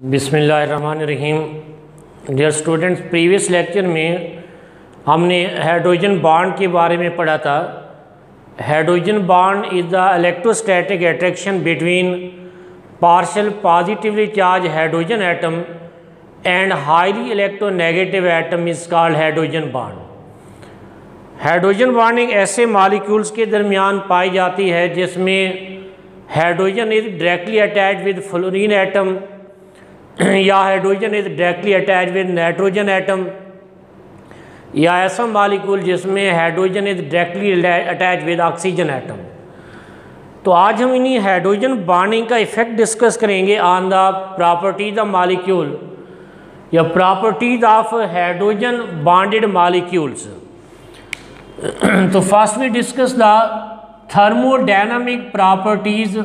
बिस्मिल्लाहिर्रहमानिर्रहीम। Dear students, previous lecture में हमने हाइड्रोजन बॉन्ड के बारे में पढ़ा था। Hydrogen bond is the electrostatic attraction between partial positively charge hydrogen atom and highly electronegative atom is called hydrogen bond. Hydrogen bonding ऐसे molecules के दरमियान पाई जाती है जिसमें hydrogen is directly attached with fluorine atom या hydrogen is directly attach with nitrogen atom, या ऐसा मॉलिक्यूल जिसमें hydrogen is directly attach with oxygen atom. तो आज हम इन्हीं हाइड्रोजन बॉन्डिंग का इफेक्ट डिस्कस करेंगे on the properties of molecule या properties of hydrogen bonded molecules. तो first we discuss the thermodynamic properties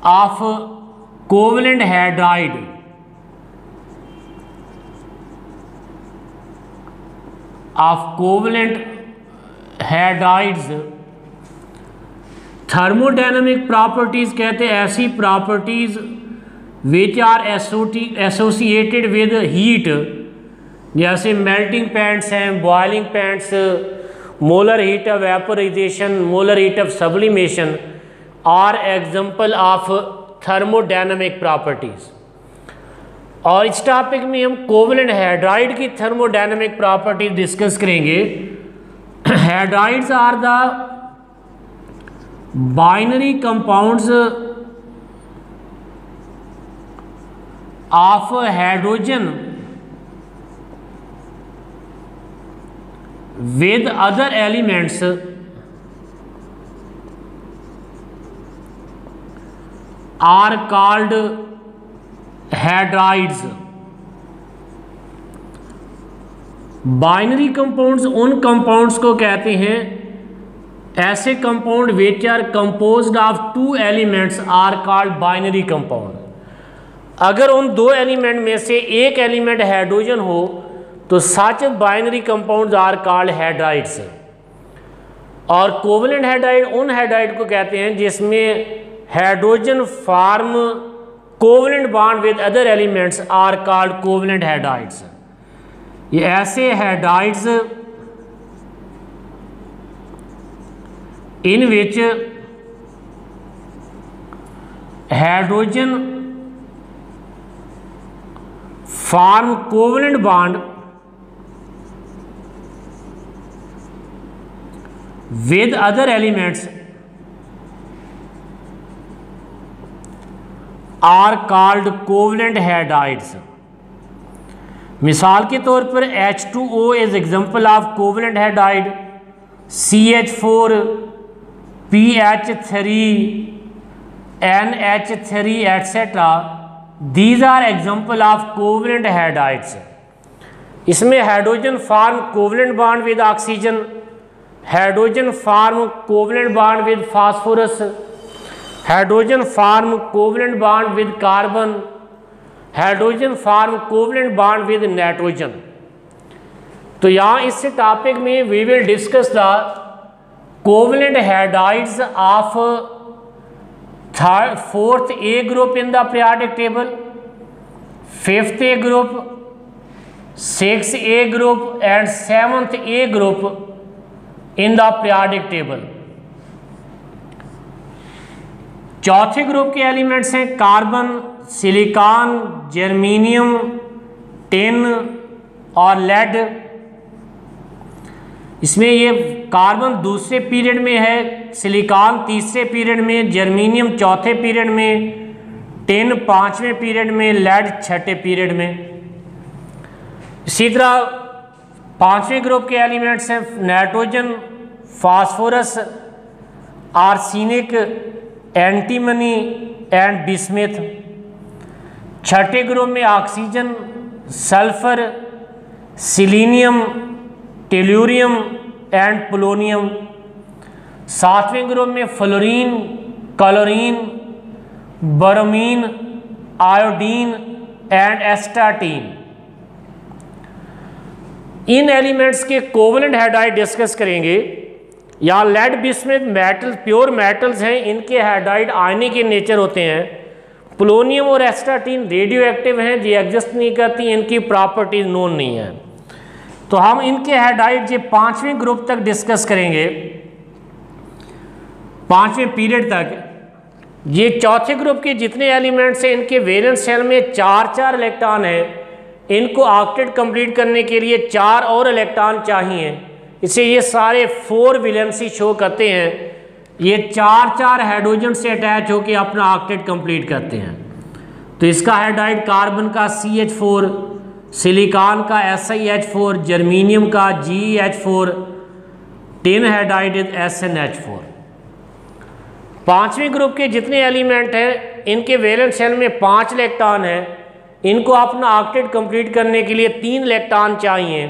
of covalent hydride. Thermodynamic properties कहते हैं ऐसी properties which are associated with heat, जैसे melting points हैं, boiling points, molar heat of vaporization, molar heat of sublimation are example of thermodynamic properties. और इस topic में हम covalent hydride की थर्मोडायनामिक प्रॉपर्टीज डिस्कस करेंगे। Hydrides are the binary compounds of hydrogen with other elements are called hydrides। Binary compounds उन compounds को कहते हैं, ऐसे compound which are composed of two elements are called binary compound. अगर उन दो एलिमेंट में से एक एलिमेंट हाइड्रोजन हो तो such binary compounds are called hydrides. और कोवलेंट हाइड्राइड उन हाइड्राइड को कहते हैं जिसमें hydrogen form covalent bond with other elements are called covalent hydrides. ये ऐसे hydrides in which hydrogen form covalent bond with other elements are called covalent hydrides। मिसाल के तौर पर H2O is example of covalent hydride, CH4, PH3, NH3 etc. These are example of covalent hydrides। इसमें hydrogen form covalent bond with oxygen, hydrogen form covalent bond with phosphorus, hydrogen form covalent bond with carbon, hydrogen form covalent bond with nitrogen. तो यहाँ इस topic में we will discuss the covalent hydrides of fourth A group in the periodic table, fifth A group, sixth A group and seventh A group in the periodic table. चौथे ग्रुप के elements हैं carbon, silicon, germanium, tin और lead. इसमें ये carbon दूसरे period में है, सिलिकॉन तीसरे पीरियड में, जर्मेनियम चौथे पीरियड में, टिन पांचवें पीरियड में, लेड छठे पीरियड में। इसी तरह पांचवें ग्रुप के एलिमेंट्स हैं nitrogen, phosphorus, arsenic, antimony and bismuth. छठे ग्रुप में oxygen, sulphur, selenium, tellurium and polonium. सातवें ग्रुप में fluorine, chlorine, bromine, iodine and astatine. इन एलिमेंट्स के कोवलेंट हाइड्राइड डिस्कस करेंगे। यहाँ lead bismuth metal pure metals हैं, इनके हाइड्राइड आयनिक के नेचर होते हैं। पोलोनियम और एस्टाटीन रेडियो एक्टिव हैं, ये एग्जिस्ट नहीं करती, इनकी प्रॉपर्टीज नोन नहीं है। तो हम इनके हैलाइड ये 5वें ग्रुप तक डिस्कस करेंगे, 5वें पीरियड तक। ये चौथे ग्रुप के जितने एलिमेंट्स हैं इनके वैलेंस शेल में 4 इलेक्ट्रॉन हैं, इनको ऑक्टेट कंप्लीट करने के लिए 4 और इलेक्ट्रॉन चाहिए, इसे ये सारे 4 वैलेंसी शो करते हैं। ये 4 हाइड्रोजन से अटैच होकर अपना ऑक्टेट कंप्लीट करते हैं। तो इसका हाइड्राइड कार्बन का CH4, सिलिकॉन का SiH4, जर्मीनियम का GeH4, टिन हाइड्राइड SnH4। 5वें ग्रुप के जितने एलिमेंट हैं इनके वैलेंस शेल में 5 इलेक्ट्रॉन हैं, इनको अपना ऑक्टेट कंप्लीट करने के लिए 3 इलेक्ट्रॉन चाहिए।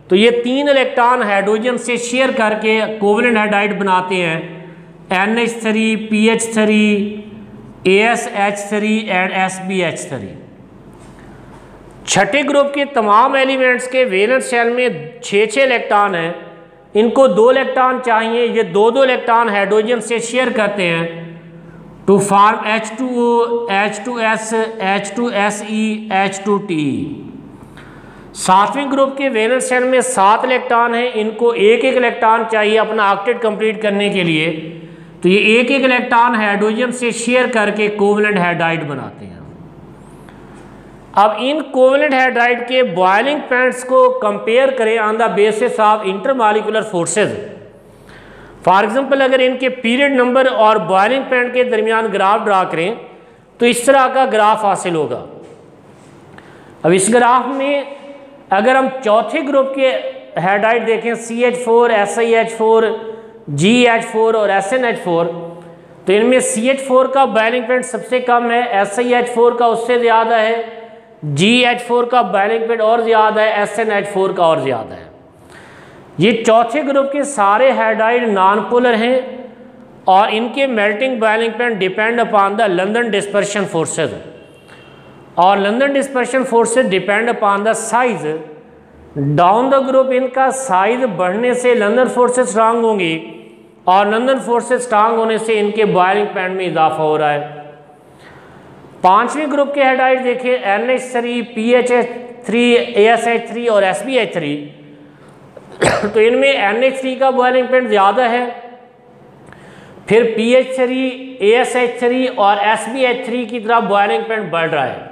तो ये 3 इलेक्ट्रॉन हाइड्रोजन से शेयर करके कोवेलेंट हाइड्राइड बनाते हैं, NH3, PH3, ASH3 and SbH3। छठे ग्रुप के तमाम एलिमेंट्स के वैलेंस शेल में 6 इलेक्ट्रॉन हैं, इनको 2 इलेक्ट्रॉन चाहिए, ये 2 इलेक्ट्रॉन हाइड्रोजन से शेयर करते हैं to form H2O, H2S, H2Se, H2Te। 7वें ग्रुप के वैलेंस शेल में 7 इलेक्ट्रॉन हैं, इनको 1 इलेक्ट्रॉन चाहिए अपना ऑक्टेट कंप्लीट करने के लिए। तो ये 1 इलेक्ट्रॉन हाइड्रोजन से शेयर करके कोवेलेंट हाइड्राइड बनाते हैं। अब इन कोवेलेंट हाइड्राइड के बॉइलिंग पॉइंट्स को कंपेयर करें on the basis of intermolecular forces. For example अगर इनके पीरियड नंबर और बॉइलिंग पॉइंट के दरमियान ग्राफ ड्रा करें तो इस तरह का ग्राफ हासिल होगा। अब इस ग्राफ में अगर हम चौथे ग्रुप के हाइड्राइड देखें, CH4, SiH4, GeH4 और SnH4, तो इनमें CH4 का बॉइलिंग पॉइंट सबसे कम है, SiH4 का उससे ज़्यादा है, GeH4 का बॉइलिंग पॉइंट और ज़्यादा है, SnH4 का और ज़्यादा है। ये चौथे ग्रुप के सारे हाइड्राइड नॉन पोलर हैं और इनके melting boiling point depend upon the London dispersion forces, और London dispersion forces depend upon the size. Down the group इनका साइज बढ़ने से लंदन फोर्सेज स्ट्रांग होंगी और लंदन फोर्सेज स्ट्रांग होने से इनके बॉइलिंग पॉइंट में इजाफा हो रहा है। 5वें ग्रुप के हाइड्राइड देखें, NH3, PHH3, ASH3 और SbH3, तो इनमें NH3 का बॉइलिंग पॉइंट ज़्यादा है, फिर PH3, ASH3 और SbH3 की तरफ बॉइलिंग पॉइंट बढ़ रहा है।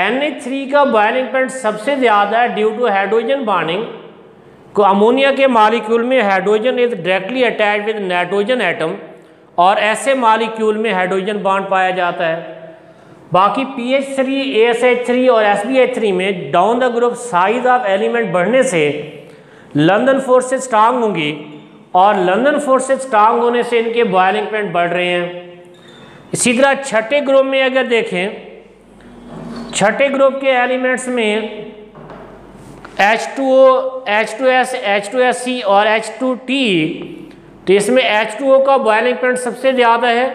NH3 का बॉइलिंग पॉइंट सबसे ज़्यादा है ड्यू टू हाइड्रोजन बॉन्डिंग। को अमोनिया के मॉलिक्यूल में hydrogen is directly attached with nitrogen atom और ऐसे मॉलिक्यूल में हाइड्रोजन बॉन्ड पाया जाता है। बाकी PH3, ASH3 और SbH3 में down the group size of element बढ़ने से लंदन फोर्सेज स्ट्रांग होंगी और लंदन फोर्सेज स्ट्रांग होने से इनके बॉइलिंग पॉइंट बढ़ रहे हैं। इसी तरह छठे ग्रुप में अगर देखें, छठे ग्रुप के एलिमेंट्स में H2O, H2S, H2Se और H2Te, तो इसमें H2O का बॉइलिंग पॉइंट सबसे ज़्यादा है,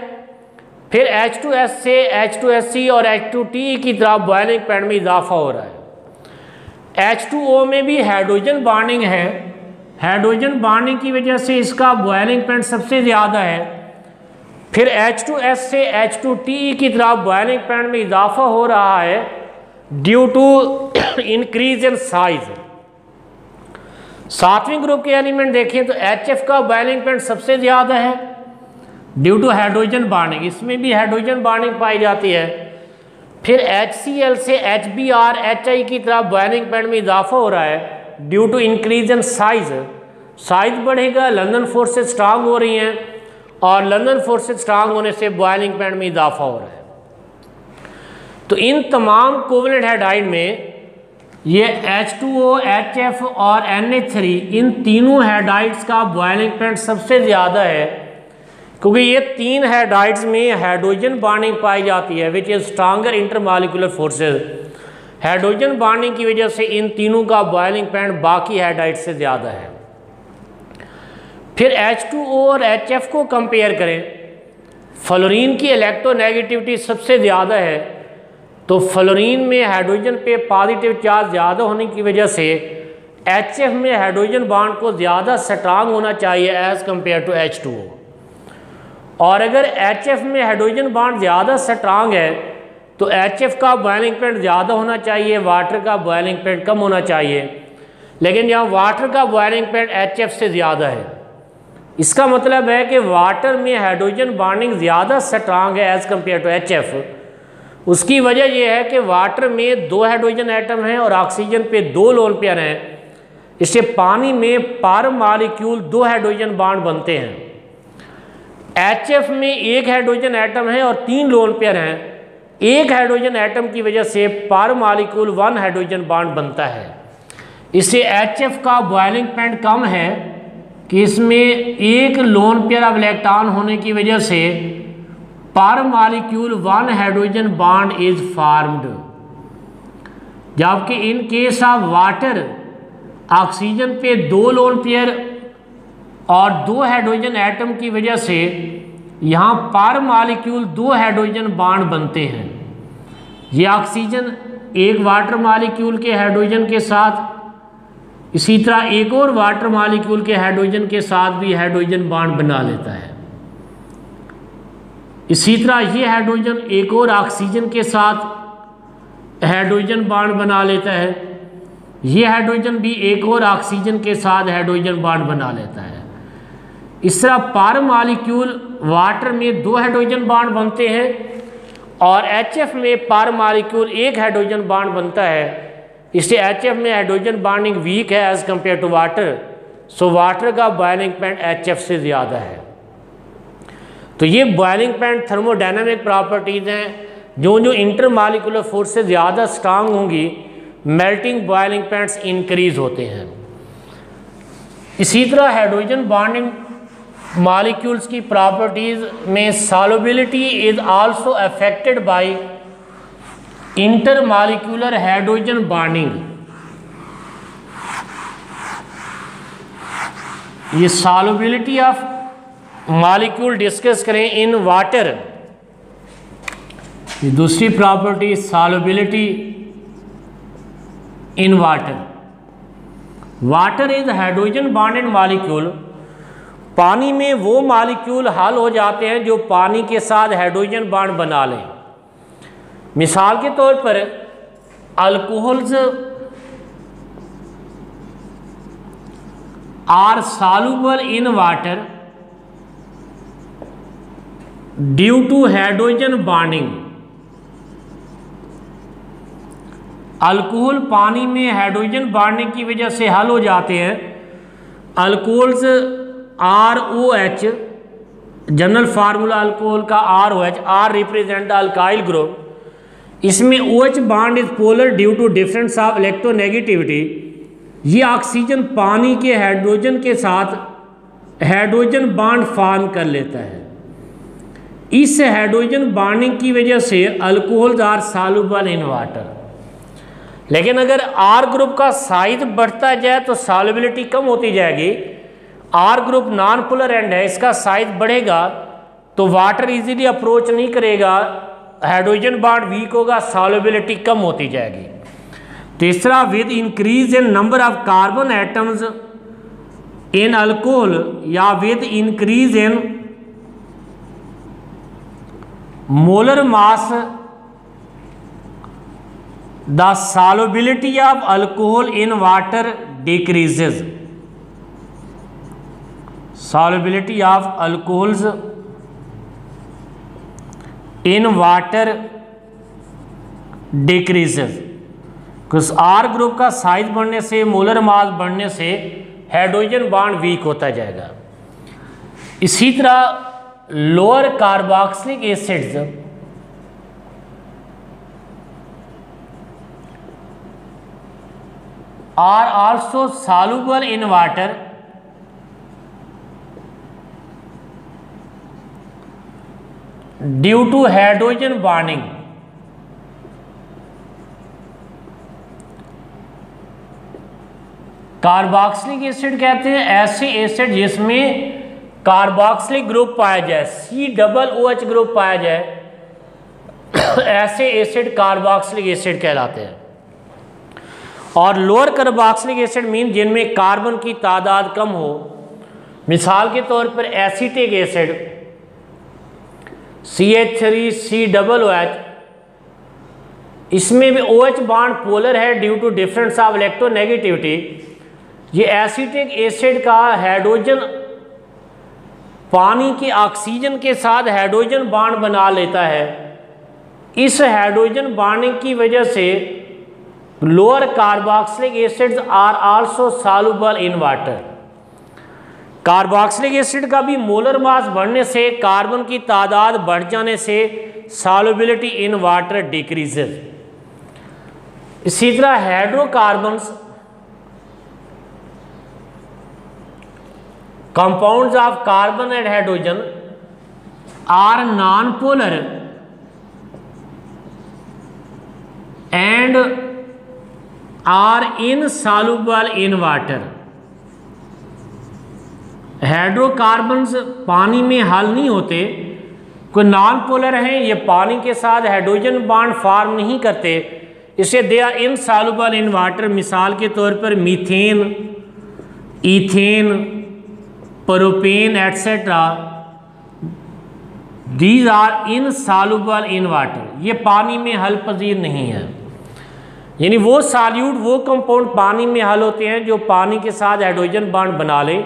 फिर H2S से H2Se और H2Te की तरफ बॉइलिंग पॉइंट में इजाफा हो रहा है। H2O में भी हाइड्रोजन बॉन्डिंग है, हाइड्रोजन बॉन्डिंग की वजह से इसका बॉइलिंग पॉइंट सबसे ज़्यादा है, फिर H2S से H2Te की तरफ बॉइलिंग पॉइंट में इजाफा हो रहा है due to increase in size. 7वें ग्रुप के एलिमेंट देखें तो HF का बॉइलिंग पॉइंट सबसे ज़्यादा है ड्यू टू हाइड्रोजन बॉन्डिंग, इसमें भी हाइड्रोजन बॉन्डिंग पाई जाती है। फिर HCl से HBr, HI की तरफ बॉइलिंग पॉइंट में इजाफा हो रहा है due to increase in size. Size बढ़ेगा, लंदन फोर्सेज स्ट्रांग हो रही हैं और लंदन फोर्सेज स्ट्रांग होने से बॉइलिंग पॉइंट में इजाफा हो रहा है। तो इन तमाम कोवेलेंट हाइड्राइड में ये H2O, HF और NH3, इन तीनों हाइड्राइड्स का बॉइलिंग पॉइंट सबसे ज़्यादा है क्योंकि ये 3 हाइड्राइड्स में हाइड्रोजन बॉन्डिंग पाई जाती है which is stronger intermolecular forces. Hydrogen bonding की वजह से इन तीनों का बॉइलिंग पॉइंट बाकी हाइड्राइड्स से ज़्यादा है। फिर H2O और HF को कंपेयर करें, फ्लोरीन की इलेक्ट्रोनेगेटिविटी सबसे ज़्यादा है, तो फ्लोरीन में हाइड्रोजन पे पॉजिटिव चार्ज ज़्यादा होने की वजह से HF में हाइड्रोजन बॉन्ड को ज़्यादा स्ट्रांग होना चाहिए एज़ कंपेयर टू H2O। और अगर HF में हाइड्रोजन बॉन्ड ज़्यादा स्ट्रांग है तो HF का बॉइलिंग पॉइंट ज़्यादा होना चाहिए, वाटर का बॉइलिंग पॉइंट कम होना चाहिए। लेकिन यहाँ वाटर का बॉइलिंग पॉइंट HF से ज़्यादा है। इसका मतलब है कि वाटर में हाइड्रोजन बॉन्डिंग ज़्यादा स्ट्रांग है एज़ कम्पेयर टू HF। उसकी वजह यह है कि वाटर में 2 हाइड्रोजन एटम हैं और ऑक्सीजन पे 2 लोन पेयर हैं। इससे पानी में पर मॉलिक्यूल 2 हाइड्रोजन बॉन्ड बनते हैं। HF में 1 हाइड्रोजन एटम है और 3 लोन पेयर हैं। 1 हाइड्रोजन एटम की वजह से पर मॉलिक्यूल 1 हाइड्रोजन बॉन्ड बनता है। इससे HF का बॉइलिंग पॉइंट कम है कि इसमें 1 लोन पेयर ऑफ इलेक्ट्रॉन होने की वजह से पर molecule 1 hydrogen bond is formed. जबकि in case of water oxygen पे 2 लोन पेयर और 2 हाइड्रोजन एटम की वजह से यहाँ पर मॉलिक्यूल 2 हाइड्रोजन बॉन्ड बनते हैं। ये ऑक्सीजन एक वाटर मॉलिक्यूल के हाइड्रोजन के साथ, इसी तरह एक और वाटर मॉलिक्यूल के हाइड्रोजन के साथ भी हाइड्रोजन बॉन्ड बना लेता है। इसी तरह ये हाइड्रोजन एक और ऑक्सीजन के साथ हाइड्रोजन बॉन्ड बना लेता है। ये हाइड्रोजन भी एक और ऑक्सीजन के साथ हाइड्रोजन बॉन्ड बना लेता है। इस तरह पर मॉलिक्यूल वाटर में 2 हाइड्रोजन बॉन्ड बनते हैं और HF में पर मॉलिक्यूल 1 हाइड्रोजन बॉन्ड बनता है। इससे HF में हाइड्रोजन बॉन्डिंग वीक है as compare to water. So water का बॉइलिंग पॉइंट HF से ज़्यादा है। तो ये बॉइलिंग पॉइंट थर्मोडायनामिक प्रॉपर्टीज़ हैं। जो जो इंटरमॉलिक्यूलर फोर्स से ज़्यादा स्ट्रांग होंगी, मेल्टिंग बॉइलिंग पॉइंट्स इंक्रीज होते हैं। इसी तरह हाइड्रोजन बॉन्डिंग मॉलिक्यूल्स की प्रॉपर्टीज़ में solubility is also affected by intermolecular hydrogen bonding. ये सॉल्युबिलिटी ऑफ मॉलिक्यूल डिस्कस करें इन वाटर। ये दूसरी property solubility in water. Water is hydrogen bonded molecule. पानी में वो मॉलिक्यूल हल हो जाते हैं जो पानी के साथ हाइड्रोजन बॉन्ड बना लें। मिसाल के तौर पर alcohols are soluble in water due to hydrogen bonding. Alcohol पानी में हाइड्रोजन बॉन्डिंग की वजह से हल हो जाते हैं। Alcohols ROH, general formula alcohol का ROH, R represent the alkyl group. इसमें OH bond is polar due to difference of electronegativity. ये ऑक्सीजन पानी के हाइड्रोजन के साथ हाइड्रोजन बॉन्ड फॉर्म कर लेता है। इस हाइड्रोजन बॉन्डिंग की वजह से alcohols are soluble in water. लेकिन अगर R ग्रुप का साइज बढ़ता जाए तो सॉल्युबिलिटी कम होती जाएगी। R group non polar and है, इसका साइज बढ़ेगा तो वाटर इजीली अप्रोच नहीं करेगा, हाइड्रोजन बॉन्ड वीक होगा, सॉल्युबिलिटी कम होती जाएगी। तीसरा, with increase in number of carbon atoms in alcohol या with increase in molar mass the solubility of alcohol in water decreases. Solubility of alcohols in water decreases. कुछ R group का size बढ़ने से, molar mass बढ़ने से hydrogen bond week होता जाएगा। इसी तरह lower carboxylic acids are also soluble in water due to hydrogen bonding। Carboxylic acid कहते हैं ऐसे एसिड जिसमें कार्बोक्सिलिक ग्रुप पाया जाए, COOH ग्रुप पाया जाए, ऐसे एसिड कार्बोक्सिलिक एसिड कहलाते हैं। और लोअर कार्बोक्सिलिक एसिड मीन जिनमें कार्बन की तादाद कम हो। मिसाल के तौर पर एसिटिक एसिड CH3COOH, इसमें भी OH बॉन्ड पोलर है due to difference of electronegativity. ये एसिटिक एसिड का हाइड्रोजन पानी के ऑक्सीजन के साथ हाइड्रोजन बॉन्ड बना लेता है। इस हाइड्रोजन बॉन्डिंग की वजह से lower carboxylic acids are also soluble in water. Carboxylic acid का भी मोलर मास बढ़ने से, कार्बन की तादाद बढ़ जाने से सॉल्युबिलिटी इन वाटर डिक्रीजेज। इसी तरह hydrocarbons compounds of carbon and hydrogen are non-polar and are insoluble in water। Hydrocarbons पानी में हल नहीं होते, कोई नॉन पोलर हैं, ये पानी के साथ हाइड्रोजन बॉन्ड फॉर्म नहीं करते, इसे they are insoluble in water. मिसाल के तौर पर methane, ethane, propane etcetera, these are insoluble in water. ये पानी में हल पजीर नहीं है। यानी वो सॉल्यूट, वो कंपाउंड पानी में हल होते हैं जो पानी के साथ हाइड्रोजन बॉन्ड बना ले।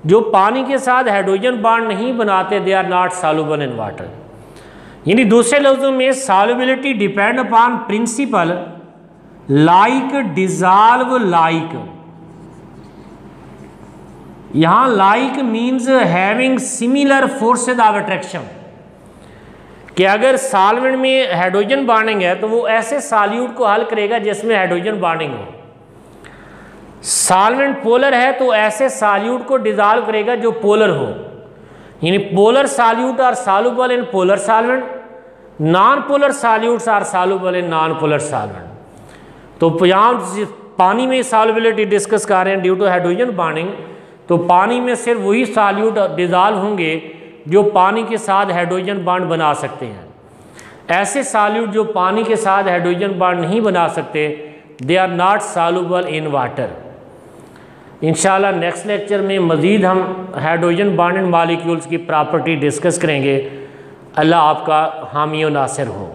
जो पानी के साथ हाइड्रोजन बॉन्ड नहीं बनाते, they are not soluble in water. यानी दूसरे लफ्जों में solubility depend upon principle like dissolve like. यहाँ like means having similar forces of attraction, कि अगर सॉल्वेंट में हाइड्रोजन बॉन्डिंग है तो वो ऐसे सॉल्यूट को हल करेगा जिसमें हाइड्रोजन बॉन्डिंग हो। सॉल्वेंट पोलर है तो ऐसे सॉल्यूट को डिजॉल्व करेगा जो पोलर हो। यानी polar solute are soluble in polar solvent, non polar solutes are soluble in non polar solvent. तो यहाँ पानी में सॉल्युबिलिटी डिस्कस कर रहे हैं ड्यू टू हाइड्रोजन बॉन्डिंग, तो पानी में सिर्फ वही सॉल्यूट डिजॉल्व होंगे जो पानी के साथ हाइड्रोजन बॉन्ड बना सकते हैं। ऐसे सॉल्यूट जो पानी के साथ हाइड्रोजन बॉन्ड नहीं बना सकते, they are not soluble in water. इंशाल्लाह नेक्स्ट लेक्चर में मज़ीद हम हाइड्रोजन बॉन्डेड मॉलिक्यूल्स की प्रॉपर्टी डिस्कस करेंगे। अल्लाह आपका हामी और नासिर हो।